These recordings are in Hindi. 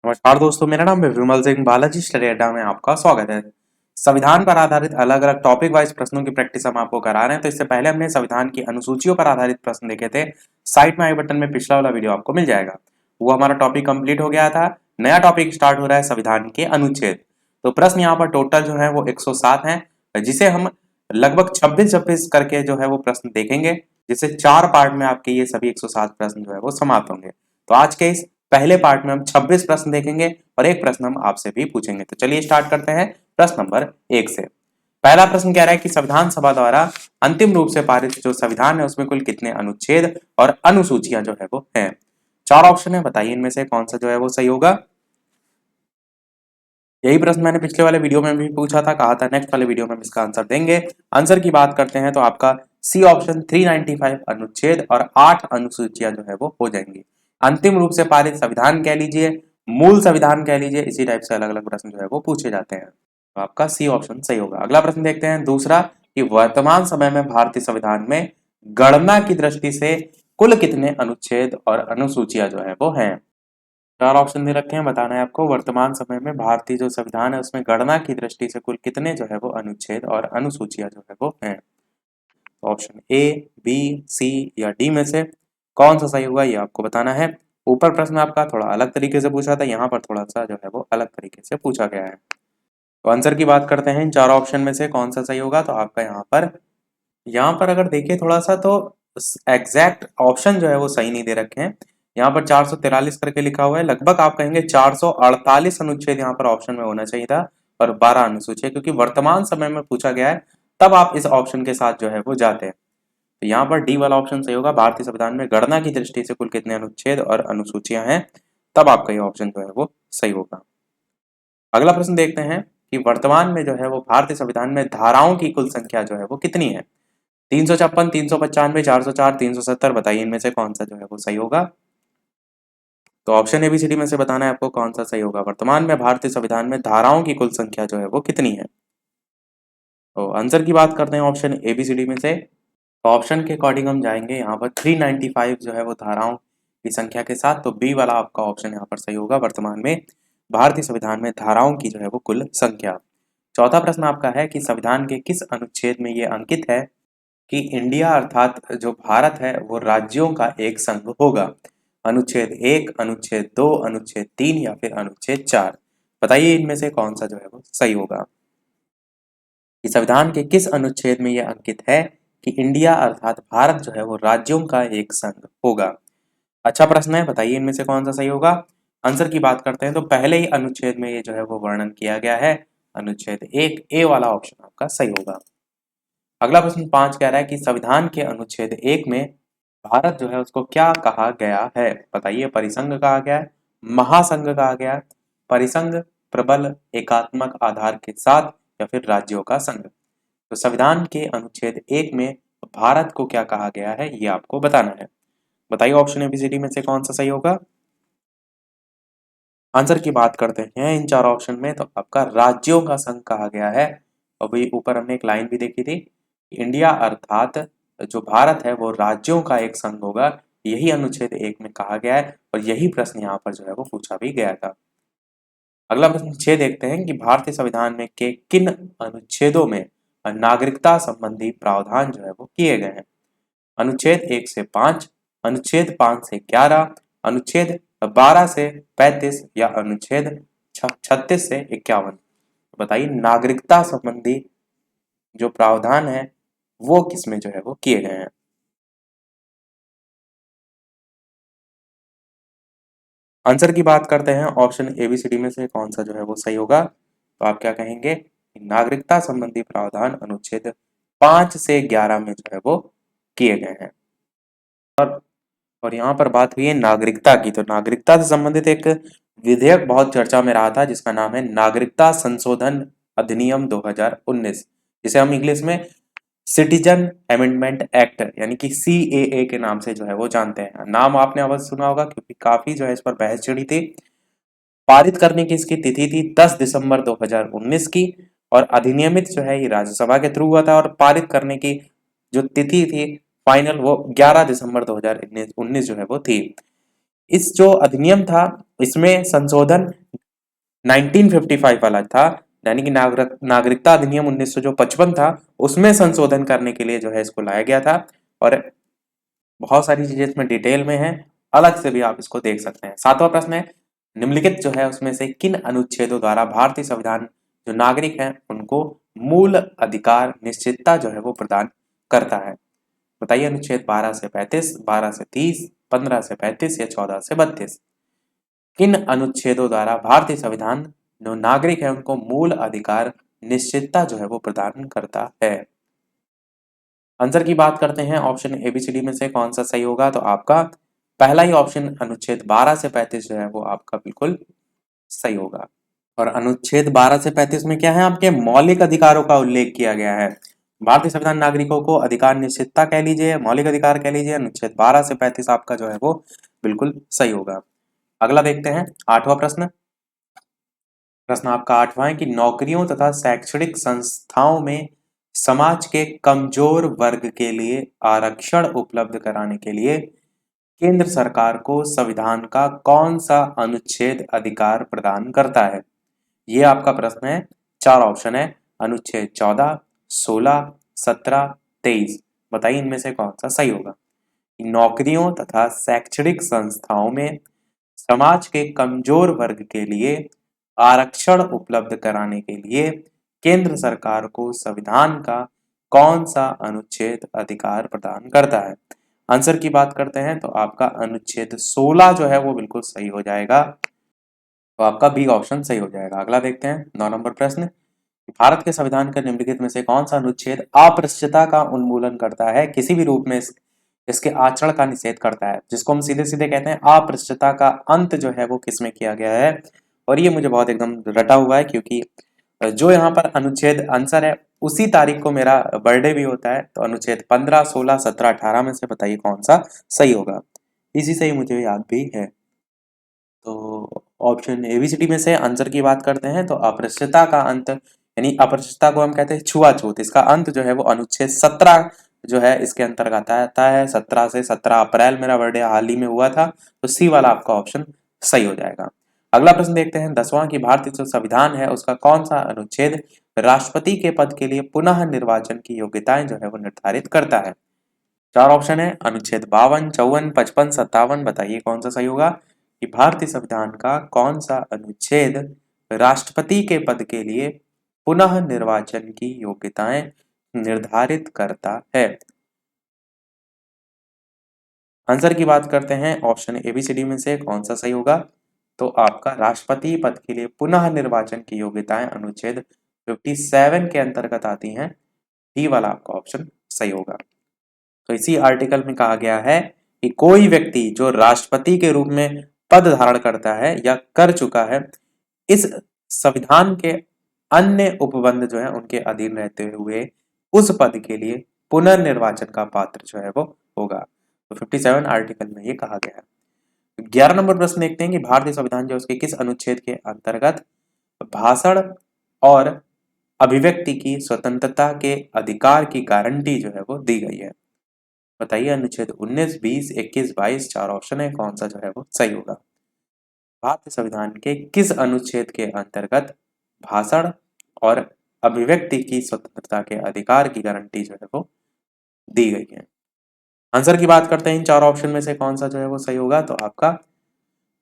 नमस्कार दोस्तों, मेरा नाम है विमल सिंह। बालाजी स्टडी अड्डा में आपका स्वागत है। संविधान पर आधारित अलग अलग टॉपिक वाइज प्रश्नों की प्रैक्टिस हम आपको करा रहे हैं। तो इससे पहले हमने संविधान की अनुसूचियों पर आधारित प्रश्न देखे थे। साइड में आई बटन में पिछला वाला वीडियो आपको मिल जाएगा। वो हमारा टॉपिक कंप्लीट हो गया था। नया टॉपिक स्टार्ट हो रहा है संविधान के अनुच्छेद। तो प्रश्न यहाँ पर टोटल जो है वो 107 है, जिसे हम लगभग 26-26 करके जो है वो प्रश्न देखेंगे, जिससे 4 पार्ट में आपके ये सभी 107 प्रश्न जो है वो समाप्त होंगे। तो आज के इस पहले पार्ट में हम 26 प्रश्न देखेंगे और एक प्रश्न हम आपसे भी पूछेंगे। तो चलिए स्टार्ट करते हैं प्रश्न नंबर 1 से। पहला प्रश्न कह रहा है कि संविधान सभा द्वारा अंतिम रूप से पारित जो संविधान है उसमें कुल कितने अनुच्छेद और अनुसूचियां जो है वो हैं। 4 ऑप्शन है, बताइए इनमें से कौन सा जो है वो सही होगा। यही प्रश्न मैंने पिछले वाले वीडियो में भी पूछा था, कहा था नेक्स्ट वाले वीडियो में हम इसका आंसर देंगे। आंसर की बात करते हैं तो आपका सी ऑप्शन 395 अनुच्छेद और 8 अनुसूचियां जो है वो हो जाएंगी। अंतिम रूप से पारित संविधान कह लीजिए, मूल संविधान कह लीजिए, इसी टाइप से अलग अलग प्रश्न जो है वो पूछे जाते हैं। तो आपका सी ऑप्शन सही होगा। अगला प्रश्न देखते हैं दूसरा, कि वर्तमान समय में भारतीय संविधान में गणना की दृष्टि से कुल कितने अनुच्छेद और अनुसूचियां जो है वो हैं। 4 ऑप्शन दे रखे हैं, बताना है आपको वर्तमान समय में भारतीय जो संविधान है उसमें गणना की दृष्टि से कुल कितने जो है वो अनुच्छेद और अनुसूचियां जो है वो हैं। तो ऑप्शन ए, बी, सी या डी में से कौन सा सही होगा ये आपको बताना है। ऊपर प्रश्न आपका थोड़ा अलग तरीके से पूछा था, यहाँ पर थोड़ा सा जो है वो अलग तरीके से पूछा गया है। तो आंसर की बात करते हैं इन 4 ऑप्शन में से कौन सा सही होगा। तो आपका यहाँ पर अगर देखिए थोड़ा सा, तो एग्जैक्ट ऑप्शन जो है वो सही नहीं दे रखे हैं। यहाँ पर 443 करके लिखा हुआ है, लगभग आप कहेंगे 448 अनुच्छेद यहाँ पर ऑप्शन में होना चाहिए था और 12 अनुसूचियां, क्योंकि वर्तमान समय में पूछा गया है तब आप इस ऑप्शन के साथ जो है वो जाते हैं। तो यहाँ पर डी वाला ऑप्शन सही होगा। भारतीय संविधान में गणना की दृष्टि से कुल कितने अनुच्छेद और अनुसूचियां हैं, तब आपका ये ऑप्शन जो है वो सही होगा। अगला प्रश्न देखते हैं कि वर्तमान में जो है वो भारतीय संविधान में धाराओं की कुल संख्या जो है वो कितनी है। 356, 395, 404, 370, बताइए इनमें से कौन सा जो है वो सही होगा। तो ऑप्शन एबीसीडी में से बताना है आपको कौन सा सही होगा। वर्तमान में भारतीय संविधान में धाराओं की कुल संख्या जो है वो कितनी है। तो आंसर की बात करते हैं ऑप्शन एबीसीडी में से। तो ऑप्शन के अकॉर्डिंग हम जाएंगे यहाँ पर 395 जो है वो धाराओं की संख्या के साथ। तो बी वाला आपका ऑप्शन यहाँ पर सही होगा। वर्तमान में भारतीय संविधान में धाराओं की जो है वो कुल संख्या। चौथा प्रश्न आपका है कि संविधान के किस अनुच्छेद में ये अंकित है कि इंडिया अर्थात जो भारत है वो राज्यों का एक संघ होगा। अनुच्छेद 1, अनुच्छेद 2, अनुच्छेद 3 या फिर अनुच्छेद 4, बताइए इनमें से कौन सा जो है वो सही होगा। कि संविधान के किस अनुच्छेद में यह अंकित है कि इंडिया अर्थात भारत जो है वो राज्यों का एक संघ होगा। अच्छा प्रश्न है, बताइए इनमें से कौन सा सही होगा। आंसर की बात करते हैं तो पहले ही अनुच्छेद में ये जो है वो वर्णन किया गया है। अनुच्छेद 1 ए वाला ऑप्शन आपका सही होगा। अगला प्रश्न 5 कह रहा है कि संविधान के अनुच्छेद 1 में भारत जो है उसको क्या कहा गया है। बताइए, परिसंघ कहा गया है, महासंघ कहा गया है, परिसंघ, प्रबल एकात्मक आधार के साथ या फिर राज्यों का संघ। तो संविधान के अनुच्छेद 1 में भारत को क्या कहा गया है ये आपको बताना है। बताइए ऑप्शन एबीसीडी में से कौन सा सही होगा। आंसर की बात करते हैं इन 4 ऑप्शन में, तो आपका राज्यों का संघ कहा गया है। और वही ऊपर हमने एक लाइन भी देखी थी, इंडिया अर्थात जो भारत है वो राज्यों का एक संघ होगा। यही अनुच्छेद 1 में कहा गया है और यही प्रश्न यहाँ पर जो है वो पूछा भी गया था। अगला प्रश्न 6 देखते हैं कि भारतीय संविधान में के किन अनुच्छेदों में नागरिकता संबंधी प्रावधान जो है वो किए गए हैं। अनुच्छेद 1 से 5, अनुच्छेद 5 से 11, अनुच्छेद 12 से 35 या अनुच्छेद 36 से 51। बताइए नागरिकता संबंधी जो प्रावधान है वो किसमें जो है वो किए गए हैं। आंसर की बात करते हैं ऑप्शन एबीसीडी में से कौन सा जो है वो सही होगा। तो आप क्या कहेंगे, नागरिकता संबंधी प्रावधान अनुच्छेद 5 से 11 में जो है वो किए गए हैं। और यहाँ पर बात हुई है नागरिकता की, तो नागरिकता से संबंधित एक विधेयक बहुत चर्चा में रहा था जिसका नाम है नागरिकता संशोधन अधिनियम 2019, जिसे हम इंग्लिश में सिटीजन अमेंडमेंट एक्ट यानी कि सीएए के नाम से जो है वो जानते हैं। नाम आपने अवश्य सुना होगा क्योंकि काफी जो है इस पर बहस छिड़ी थी। पारित करने की इसकी तिथि थी 10 दिसंबर 2019 की और अधिनियमित जो है ये राज्यसभा के थ्रू हुआ था और पारित करने की जो तिथि थी फाइनल वो 11 दिसंबर 2019 जो है वो थी। इस जो अधिनियम था इसमें संशोधन 1955 वाला था, यानी कि नागरिकता अधिनियम 1955 था, उसमें संशोधन करने के लिए जो है इसको लाया गया था। और बहुत सारी चीजें इसमें डिटेल में है, अलग से भी आप इसको देख सकते हैं। सातवां प्रश्न है, निम्नलिखित जो है उसमें से किन अनुच्छेदों द्वारा भारतीय संविधान जो नागरिक हैं उनको मूल अधिकार निश्चितता जो है वो प्रदान करता है? बताइए, अनुच्छेद 12 से 35, 12 से 30, 15 से 35 या 14 से 32? किन अनुच्छेदों द्वारा भारतीय संविधान जो नागरिक है उनको मूल अधिकार निश्चितता जो है वो प्रदान करता है? आंसर की बात करते हैं, ऑप्शन एबीसीडी में से कौन सा सही होगा? तो आपका पहला ही ऑप्शन अनुच्छेद 12 से 35 जो है वो आपका बिल्कुल सही होगा। और अनुच्छेद 12 से 35 में क्या है? आपके मौलिक अधिकारों का उल्लेख किया गया है। भारतीय संविधान नागरिकों को अधिकार निश्चितता कह लीजिए, मौलिक अधिकार कह लीजिए, अनुच्छेद 12 से 35 आपका जो है वो बिल्कुल सही होगा। अगला देखते हैं, आठवां प्रश्न। प्रश्न आपका आठवां है कि नौकरियों तथा शैक्षणिक संस्थाओं में समाज के कमजोर वर्ग के लिए आरक्षण उपलब्ध कराने के लिए केंद्र सरकार को संविधान का कौन सा अनुच्छेद अधिकार प्रदान करता है? ये आपका प्रश्न है। चार ऑप्शन है, अनुच्छेद 14, 16, 17, 23। बताइए इनमें से कौन सा सही होगा? नौकरियों तथा शैक्षणिक संस्थाओं में समाज के कमजोर वर्ग के लिए आरक्षण उपलब्ध कराने के लिए केंद्र सरकार को संविधान का कौन सा अनुच्छेद अधिकार प्रदान करता है? आंसर की बात करते हैं तो आपका अनुच्छेद 16 जो है वो बिल्कुल सही हो जाएगा, तो आपका बी ऑप्शन सही हो जाएगा। अगला देखते हैं, 9 नंबर प्रश्न। भारत के संविधान के निम्नलिखित में से कौन सा अनुच्छेद अस्पृश्यता का उन्मूलन करता है, किसी भी रूप में इसके आचरण का निषेध करता है? जिसको हम सीधे सीधे कहते हैं अस्पृश्यता का अंत जो है वो किसमें किया गया है? और ये मुझे बहुत एकदम रटा हुआ है, क्योंकि जो यहाँ पर अनुच्छेद आंसर है उसी तारीख को मेरा बर्थडे भी होता है। तो अनुच्छेद 15, 16, 17, 18 में से बताइए कौन सा सही होगा? इसी से ही मुझे याद भी है। तो ऑप्शन एबीसीडी में से आंसर की बात करते हैं तो अस्पृश्यता का अंत, यानी अस्पृश्यता को हम कहते हैं छुआछूत, इसका अंत जो है वो अनुच्छेद 17 जो है इसके अंतर्गत आता है। 17 से 17 अप्रैल मेरा बर्थडे हाल ही में हुआ था, तो सी वाला आपका ऑप्शन सही हो जाएगा। अगला प्रश्न देखते हैं, 10वां की भारतीय जो संविधान है उसका कौन सा अनुच्छेद राष्ट्रपति के पद के लिए पुनः निर्वाचन की योग्यताएं जो है वो निर्धारित करता है? चार ऑप्शन है, अनुच्छेद 52, 54, 55, 57। बताइए कौन सा सही होगा? कि भारतीय संविधान का कौन सा अनुच्छेद राष्ट्रपति के पद के लिए पुनः निर्वाचन की योग्यताएं निर्धारित करता है? आंसर की बात करते हैं, ऑप्शन एबीसीडी में से कौन सा सही होगा? तो आपका राष्ट्रपति पद के लिए पुनः निर्वाचन की योग्यताएं अनुच्छेद 57 के अंतर्गत आती हैं। डी वाला आपका ऑप्शन सही होगा। तो इसी आर्टिकल में कहा गया है कि कोई व्यक्ति जो राष्ट्रपति के रूप में पद धारण करता है या कर चुका है, इस संविधान के अन्य उपबंध जो है उनके अधीन रहते हुए उस पद के लिए पुनर्निर्वाचन का पात्र जो है वो होगा। तो 57 आर्टिकल में ये कहा गया है। 11 नंबर प्रश्न देखते हैं कि भारतीय संविधान जो उसके किस अनुच्छेद के अंतर्गत भाषण और अभिव्यक्ति की स्वतंत्रता के अधिकार की गारंटी जो है वो दी गई है? बताइए, अनुच्छेद 19, 20, 21, 22। चार ऑप्शन है, कौन सा जो है वो सही होगा? भारतीय संविधान के किस अनुच्छेद के अंतर्गत भाषण और अभिव्यक्ति की स्वतंत्रता के अधिकार की गारंटी जो है वो दी गई है? आंसर की बात करते हैं, इन चार ऑप्शन में से कौन सा जो है वो सही होगा? तो आपका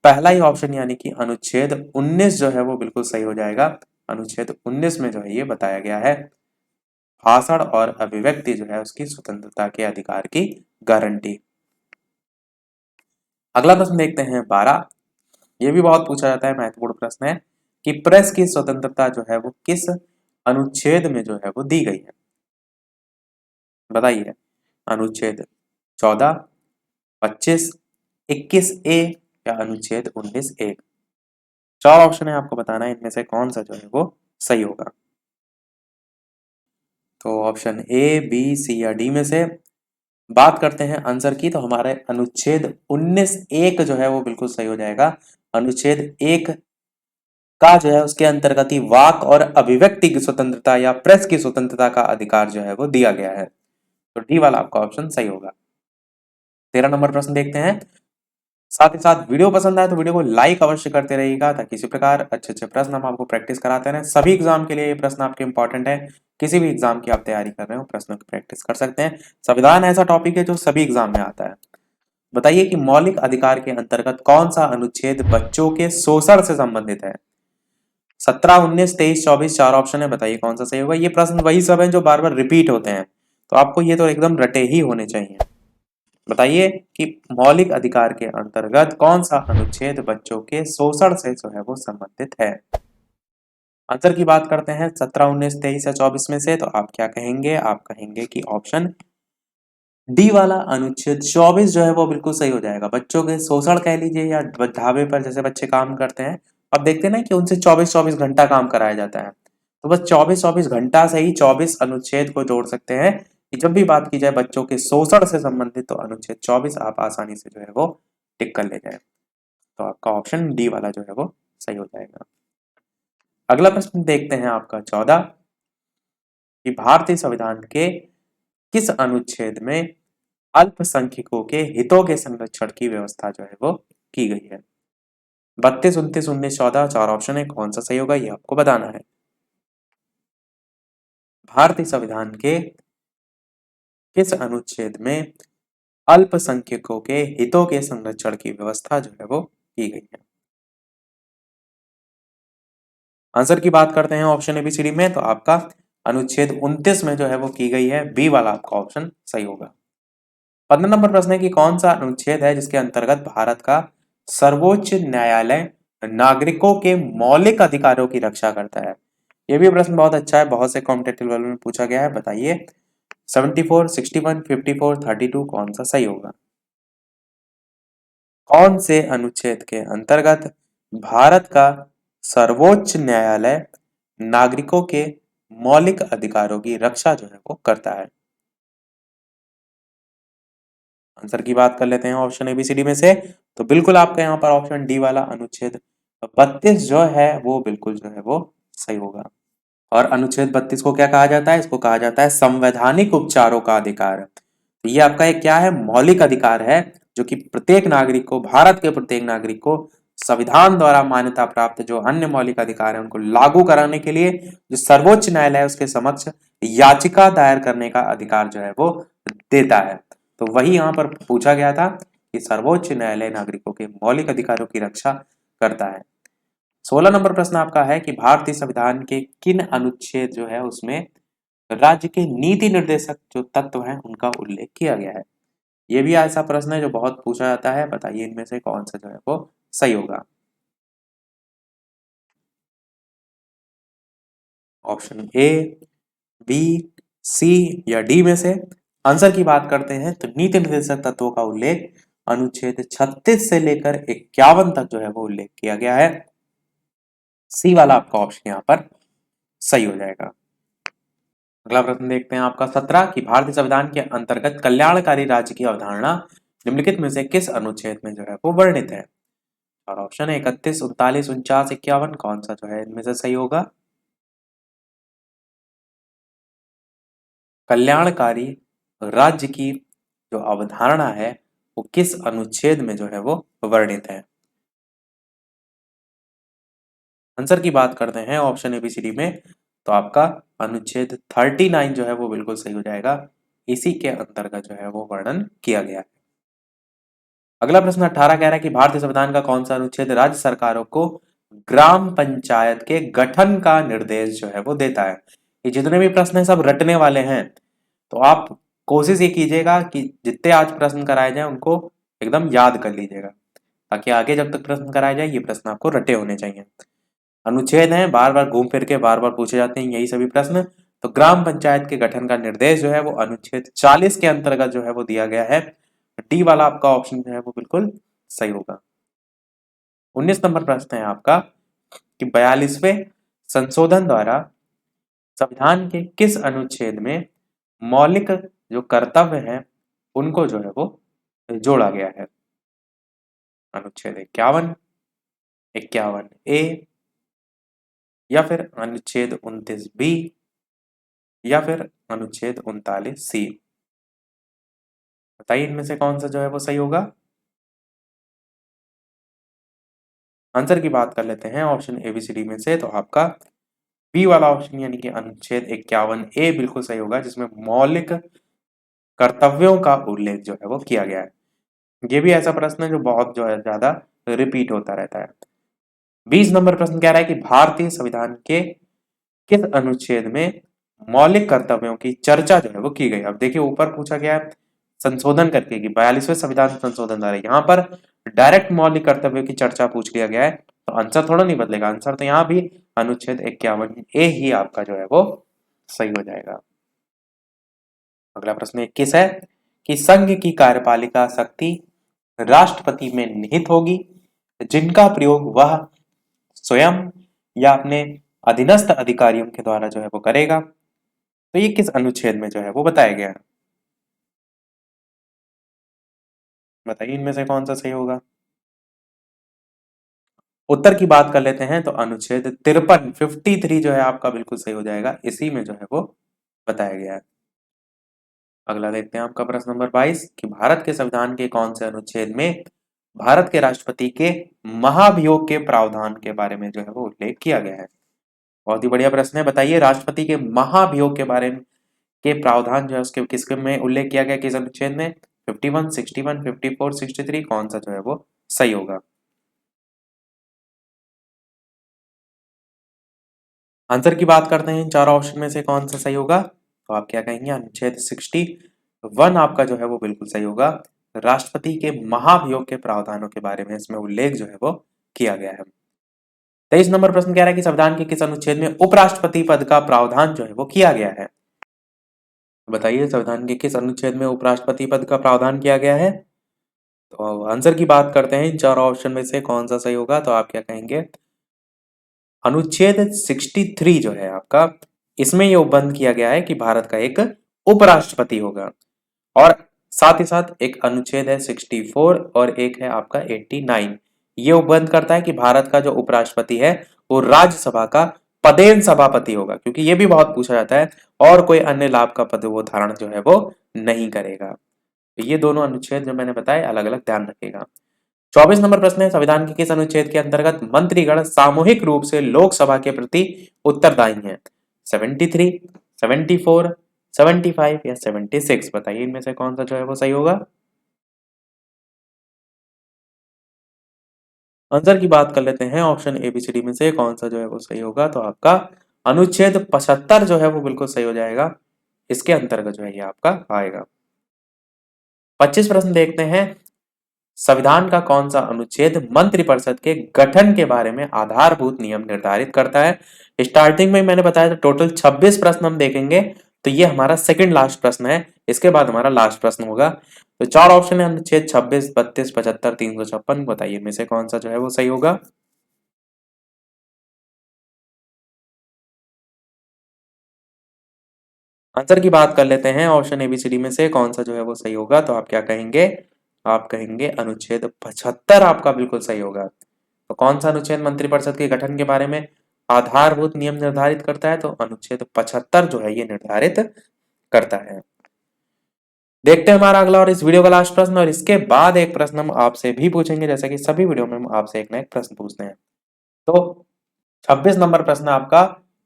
पहला ही ऑप्शन यानी कि अनुच्छेद 19 जो है वो बिल्कुल सही हो जाएगा। अनुच्छेद 19 में जो है ये बताया गया है भाषण और अभिव्यक्ति जो है उसकी स्वतंत्रता के अधिकार की गारंटी। अगला प्रश्न देखते हैं 12। ये भी बहुत पूछा जाता है, महत्वपूर्ण प्रश्न है कि प्रेस की स्वतंत्रता जो है वो किस अनुच्छेद में जो है वो दी गई है? बताइए, अनुच्छेद 14, 25, 21 ए या अनुच्छेद 19 ए? चार ऑप्शन है, आपको बताना है इनमें से कौन सा जो है वो सही होगा। तो ऑप्शन ए, बी, सी या डी में से बात करते हैं आंसर की, तो हमारे अनुच्छेद 19 एक जो है वो बिल्कुल सही हो जाएगा। अनुच्छेद 1 का जो है उसके अंतर्गत ही वाक और अभिव्यक्ति की स्वतंत्रता या प्रेस की स्वतंत्रता का अधिकार जो है वो दिया गया है। तो डी वाला आपका ऑप्शन सही होगा। 13 नंबर प्रश्न देखते हैं, साथ ही साथ वीडियो पसंद आए तो वीडियो को लाइक अवश्य करते रहिएगा, ताकि इसी प्रकार अच्छे अच्छे प्रश्न हम आपको प्रैक्टिस कराते रहें। सभी एग्जाम के लिए ये प्रश्न आपके इंपॉर्टेंट है। किसी भी एग्जाम की आप तैयारी कर रहे हो, प्रश्नों की प्रैक्टिस कर सकते हैं। संविधान ऐसा टॉपिक है जो सभी एग्जाम में आता है। बताइए कि मौलिक अधिकार के अंतर्गत कौन सा अनुच्छेद बच्चों के शोषण से संबंधित है? 17, 19, 23, 24 चार ऑप्शन है, बताइए कौन सा सही होगा। ये प्रश्न वही सब है जो बार बार रिपीट होते हैं, तो आपको ये तो एकदम रटे ही होने चाहिए। बताइए कि मौलिक अधिकार के अंतर्गत कौन सा अनुच्छेद बच्चों के शोषण से जो है वो संबंधित है? आंसर की बात करते हैं 17, 19, 23 या 24 में से, तो आप क्या कहेंगे? आप कहेंगे कि ऑप्शन डी वाला अनुच्छेद 24 जो है वो बिल्कुल सही हो जाएगा। बच्चों के शोषण कह लीजिए या ढाबे पर जैसे बच्चे काम करते हैं, अब देखते हैं ना कि उनसे 24-24 घंटा काम कराया जाता है, तो बस 24-24 घंटा से ही 24 अनुच्छेद को जोड़ सकते हैं कि जब भी बात की जाए बच्चों के शोषण से संबंधित, तो अनुच्छेद 24 आप आसानी से जो है वो टिक कर ले जाए। तो आपका ऑप्शन डी वाला जो है वो सही हो जाएगा। अगला प्रश्न देखते हैं आपका 14, कि भारतीय संविधान के किस अनुच्छेद में अल्पसंख्यकों के हितों के संरक्षण की व्यवस्था जो है वो की गई है? 32, 29, 19, 14 चार ऑप्शन है, कौन सा सही होगा ये आपको बताना है। भारतीय संविधान के किस अनुच्छेद में अल्पसंख्यकों के हितों के संरक्षण की व्यवस्था जो है वो की गई है? आंसर की बात करते हैं ऑप्शन एबीसीडी में, तो आपका अनुच्छेद 29 में जो है वो की गई है। बी वाला आपका ऑप्शन सही होगा। 15 नंबर प्रश्न है कि कौन सा अनुच्छेद है जिसके अंतर्गत भारत का सर्वोच्च न्यायालय नागरिकों के मौलिक अधिकारों की रक्षा करता है? यह भी प्रश्न बहुत अच्छा है, बहुत से कॉम्पिटेटिव लेवल में पूछा गया है। बताइए 74, 61, 54, 32 कौन सा सही होगा? कौन से अनुच्छेद के अंतर्गत भारत का सर्वोच्च न्यायालय नागरिकों के मौलिक अधिकारों की रक्षा जो है वो करता है? आंसर की बात कर लेते हैं ऑप्शन एबीसीडी में से, तो बिल्कुल आपका यहाँ पर ऑप्शन डी वाला अनुच्छेद 32 जो है वो बिल्कुल जो है वो सही होगा। और अनुच्छेद 32 को क्या कहा जाता है? इसको कहा जाता है संवैधानिक उपचारों का अधिकार। तो ये आपका एक क्या है? मौलिक अधिकार है, जो कि प्रत्येक नागरिक को, भारत के प्रत्येक नागरिक को संविधान द्वारा मान्यता प्राप्त जो अन्य मौलिक अधिकार है उनको लागू कराने के लिए जो सर्वोच्च न्यायालय है उसके समक्ष याचिका दायर करने का अधिकार जो है वो देता है। तो वही यहाँ पर पूछा गया था कि सर्वोच्च न्यायालय नागरिकों के मौलिक अधिकारों की रक्षा करता है। 16 नंबर प्रश्न आपका है कि भारतीय संविधान के किन अनुच्छेद जो है उसमें राज्य के नीति निर्देशक जो तत्व हैं उनका उल्लेख किया गया है? ये भी ऐसा प्रश्न है जो बहुत पूछा जाता है। बताइए इनमें से कौन सा जो है वो सही होगा? ऑप्शन ए, बी, सी या डी में से। आंसर की बात करते हैं तो नीति निर्देशक तत्वों का उल्लेख अनुच्छेद 36 से लेकर 51 तक जो है वो उल्लेख किया गया है। सी वाला आपका ऑप्शन यहाँ पर सही हो जाएगा। अगला प्रश्न देखते हैं आपका 17, कि भारतीय संविधान के अंतर्गत कल्याणकारी राज्य की अवधारणा निम्नलिखित में से किस अनुच्छेद में जो है वो वर्णित है? और ऑप्शन है 31, 39, 49, 51 कौन सा जो है इनमें से सही होगा? कल्याणकारी राज्य की जो अवधारणा है वो किस अनुच्छेद में जो है वो वर्णित है? आंसर की बात करते हैं ऑप्शन एबीसीडी में, तो आपका अनुच्छेद 39 जो है वो बिल्कुल सही हो जाएगा। इसी के अंतर्गत जो है वो वर्णन किया गया है। अगला प्रश्न 18 कह रहा है कि भारतीय संविधान का कौन सा अनुच्छेद राज्य सरकारों को ग्राम पंचायत के गठन का निर्देश जो है वो देता है? ये जितने भी प्रश्न हैं सब रटने वाले हैं, तो आप कोशिश ये कीजिएगा कि जितने आज प्रश्न कराए जाए उनको एकदम याद कर लीजिएगा, ताकि आगे जब तक प्रश्न कराए जाए ये प्रश्न आपको रटे होने चाहिए। अनुच्छेद हैं, बार बार घूम फिर के बार बार पूछे जाते हैं यही सभी प्रश्न। तो ग्राम पंचायत के गठन का निर्देश जो है वो अनुच्छेद 40 के अंतर्गत जो है वो दिया गया है। डी वाला आपका ऑप्शन जो है वो बिल्कुल सही होगा। 19 नंबर प्रश्न है आपका कि 42वें संशोधन द्वारा संविधान के किस अनुच्छेद में मौलिक जो कर्तव्य हैं उनको जो है वो जोड़ा गया है? अनुच्छेद 51, 51A या फिर अनुच्छेद 29B या फिर अनुच्छेद 39C। बताइए इनमें से कौन सा जो है वो सही होगा? आंसर की बात कर लेते हैं ऑप्शन ABCD में से, तो आपका बी वाला ऑप्शन यानी कि अनुच्छेद 51A बिल्कुल सही होगा, जिसमें मौलिक कर्तव्यों का उल्लेख जो है वो किया गया है। ये भी ऐसा प्रश्न है जो बहुत जो है ज्यादा रिपीट होता रहता है। 20 नंबर प्रश्न कह रहा है कि भारतीय संविधान के किस अनुच्छेद में मौलिक कर्तव्यों की चर्चा जो है वो की गई। अब देखिए ऊपर पूछा गया है संशोधन करके कि 42वें संविधान संशोधन द्वारा, यहाँ पर डायरेक्ट मौलिक कर्तव्यों की चर्चा पूछ लिया गया है, तो आंसर थोड़ा नहीं बदलेगा। आंसर तो यहाँ भी अनुच्छेद 51A ही आपका जो है वो सही हो जाएगा। अगला प्रश्न 21 है कि संघ की कार्यपालिका शक्ति राष्ट्रपति में निहित होगी, जिनका प्रयोग वह स्वयं या अपने अधीनस्थ अधिकारियों के द्वारा जो है वो करेगा। तो ये किस अनुच्छेद में जो है वो बताया गया है, बताइए इनमें से कौन सा सही होगा। उत्तर की बात कर लेते हैं तो अनुच्छेद 53 जो है आपका बिल्कुल सही हो जाएगा, इसी में जो है वो बताया गया है। अगला देखते हैं आपका प्रश्न नंबर 22 कि भारत के संविधान के कौन से अनुच्छेद में भारत के राष्ट्रपति के महाभियोग के प्रावधान के बारे में जो है वो उल्लेख किया गया है। बहुत ही बढ़िया प्रश्न है, बताइए राष्ट्रपति के महाभियोग के बारे में के प्रावधान जो है उसके किसके में उल्लेख किया गया, किस अनुच्छेद में। 51, 61, 54, 63 कौन सा जो है वो सही होगा। आंसर की बात करते हैं इन चारों ऑप्शन में से कौन सा सही होगा, तो आप क्या कहेंगे अनुच्छेद 61 आपका जो है वो बिल्कुल सही होगा। राष्ट्रपति के महाभियोग के प्रावधानों के बारे में इसमें उल्लेख जो है वो किया गया है। 23 नंबर प्रश्न कह रहा है कि संविधान के किस अनुच्छेद में उपराष्ट्रपति पद का प्रावधान जो है वो किया गया है। बताइए संविधान के किस अनुच्छेद में उपराष्ट्रपति पद का प्रावधान किया गया है। तो आंसर की बात करते हैं इन चारों ऑप्शन में से कौन सा सही होगा, तो आप क्या कहेंगे अनुच्छेद 63 जो है आपका, इसमें यह उपबंध किया गया है कि भारत का एक उपराष्ट्रपति होगा। और साथ ही साथ एक अनुच्छेद है 64 और एक है आपका 89, ये उपबंध करता है कि भारत का जो उपराष्ट्रपति है वो राज्यसभा का पदेन सभापति होगा, क्योंकि ये भी बहुत पूछा जाता है, और कोई अन्य लाभ का पद वो धारण जो है वो नहीं करेगा। तो ये दोनों अनुच्छेद जो मैंने बताए अलग अलग ध्यान रखेगा। 24 नंबर प्रश्न है संविधान के किस अनुच्छेद के अंतर्गत मंत्रीगण सामूहिक रूप से लोकसभा के प्रति उत्तरदायी हैं। 73, 74, 75 या 76 बताइए इनमें से कौन सा जो है वो सही होगा। आंसर की बात कर लेते हैं ऑप्शन ABCD में से कौन सा जो है वो सही होगा, तो आपका अनुच्छेद 75 जो है वो बिल्कुल सही हो जाएगा, इसके अंतर्गत जो है ये आपका आएगा। 25 प्रश्न देखते हैं संविधान का कौन सा अनुच्छेद मंत्रिपरिषद के गठन के बारे में आधारभूत नियम निर्धारित करता है। स्टार्टिंग में मैंने बताया था टोटल 26 प्रश्न हम देखेंगे, तो ये हमारा सेकंड लास्ट प्रश्न है, इसके बाद हमारा लास्ट प्रश्न होगा। तो चार ऑप्शन है अनुच्छेद 26, 32, 75, 356, बताइए में से कौन सा जो है वो सही होगा। आंसर की बात कर लेते हैं ऑप्शन ABCD में से कौन सा जो है वो सही होगा, तो आप क्या कहेंगे, आप कहेंगे अनुच्छेद 75 आपका बिल्कुल सही होगा। तो कौन सा अनुच्छेद मंत्रिपरिषद के गठन के बारे में आधारभूत नियम निर्धारित करता है, तो अनुच्छेद 75 जो है ये निर्धारित करता है। देखते हैं हमारा अगला और इस वीडियो का लास्ट प्रश्न, और इसके बाद एक प्रश्न हम आपसे भी पूछेंगे, जैसे कि सभी वीडियो में हम आपसे एक ना एक प्रश्न पूछते हैं। तो 26 नंबर प्रश्न आपका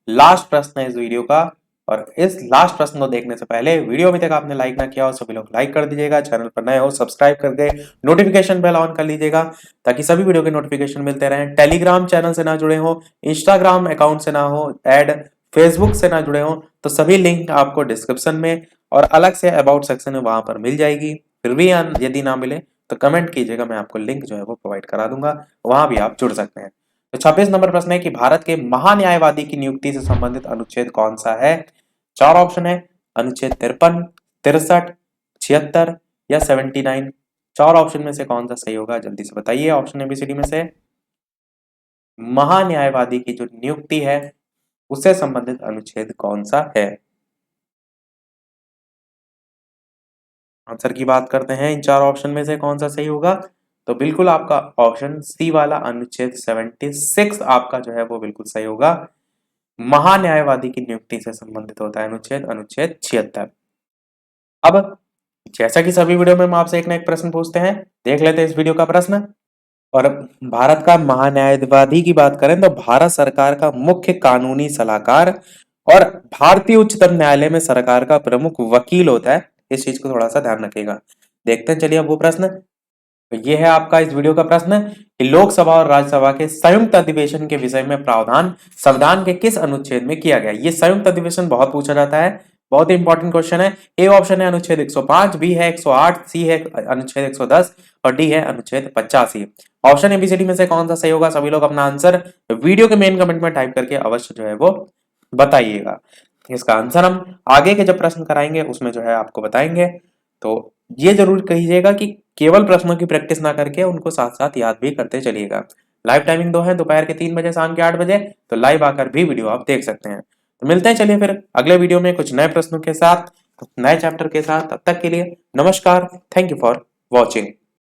लास्ट प्रश्न है इस वीडियो का, और इस लास्ट प्रश्न को देखने से पहले वीडियो अभी तक आपने लाइक ना किया हो सभी लोग लाइक कर दीजिएगा, चैनल पर नए हो सब्सक्राइब करके नोटिफिकेशन बेल ऑन कर लीजिएगा, ताकि सभी वीडियो के नोटिफिकेशन मिलते रहें। टेलीग्राम चैनल से ना जुड़े हो, इंस्टाग्राम अकाउंट से ना हो ऐड, फेसबुक से ना जुड़े हो, तो सभी लिंक आपको डिस्क्रिप्शन में और अलग से अबाउट सेक्शन में वहां पर मिल जाएगी। फिर भी यदि ना मिले तो कमेंट कीजिएगा, मैं आपको लिंक जो है वो प्रोवाइड करा दूंगा, वहां भी आप जुड़ सकते हैं। तो 26 नंबर प्रश्न है कि भारत के महान्यायवादी की नियुक्ति से संबंधित अनुच्छेद कौन सा है। चार ऑप्शन है अनुच्छेद 53, 63, 76 या 79। चार ऑप्शन में से कौन सा सही होगा, जल्दी से बताइए ऑप्शन ABCD में से महान्यायवादी की जो नियुक्ति है उससे संबंधित अनुच्छेद कौन सा है। आंसर की बात करते हैं इन चार ऑप्शन में से कौन सा सही होगा, तो बिल्कुल आपका ऑप्शन सी वाला अनुच्छेद 76 आपका जो है वो बिल्कुल सही होगा। महान्यायवादी की नियुक्ति से संबंधित होता है अनुच्छेद, अनुच्छेद 76। अब जैसा कि सभी वीडियो में हम आपसे एक ना एक प्रश्न पूछते हैं, देख लेते हैं इस वीडियो का प्रश्न। और भारत का महान्यायवादी की बात करें तो भारत सरकार का मुख्य कानूनी सलाहकार और भारतीय उच्चतम न्यायालय में सरकार का प्रमुख वकील होता है। इस चीज को थोड़ा सा ध्यान रखिएगा। देखते हैं चलिए अब वो प्रश्न। तो ये है आपका इस वीडियो का प्रश्न कि लोकसभा और राज्यसभा के संयुक्त अधिवेशन के विषय में प्रावधान संविधान के किस अनुच्छेद में किया गया। ये संयुक्त अधिवेशन बहुत पूछा जाता है, बहुत ही इंपॉर्टेंट क्वेश्चन है। ए ऑप्शन है अनुच्छेद 105, बी है 108, सी है अनुच्छेद 110 और डी है अनुच्छेद 85। ऑप्शन एबीसीडी में से कौन सा सही होगा? सभी लोग अपना आंसर वीडियो के मेन कमेंट में टाइप करके अवश्य जो है वो बताइएगा। इसका आंसर हम आगे के जब प्रश्न कराएंगे उसमें जो है आपको बताएंगे। तो ये जरूर कहिएगा कि केवल प्रश्नों की प्रैक्टिस ना करके उनको साथ साथ याद भी करते चलिएगा। लाइव टाइमिंग 2 है, दोपहर के 3 बजे, शाम के 8 बजे। तो लाइव आकर भी वीडियो आप देख सकते हैं। तो मिलते हैं चलिए फिर अगले वीडियो में कुछ नए प्रश्नों के साथ, नए चैप्टर के साथ। तब तक के लिए नमस्कार। Thank you for watching.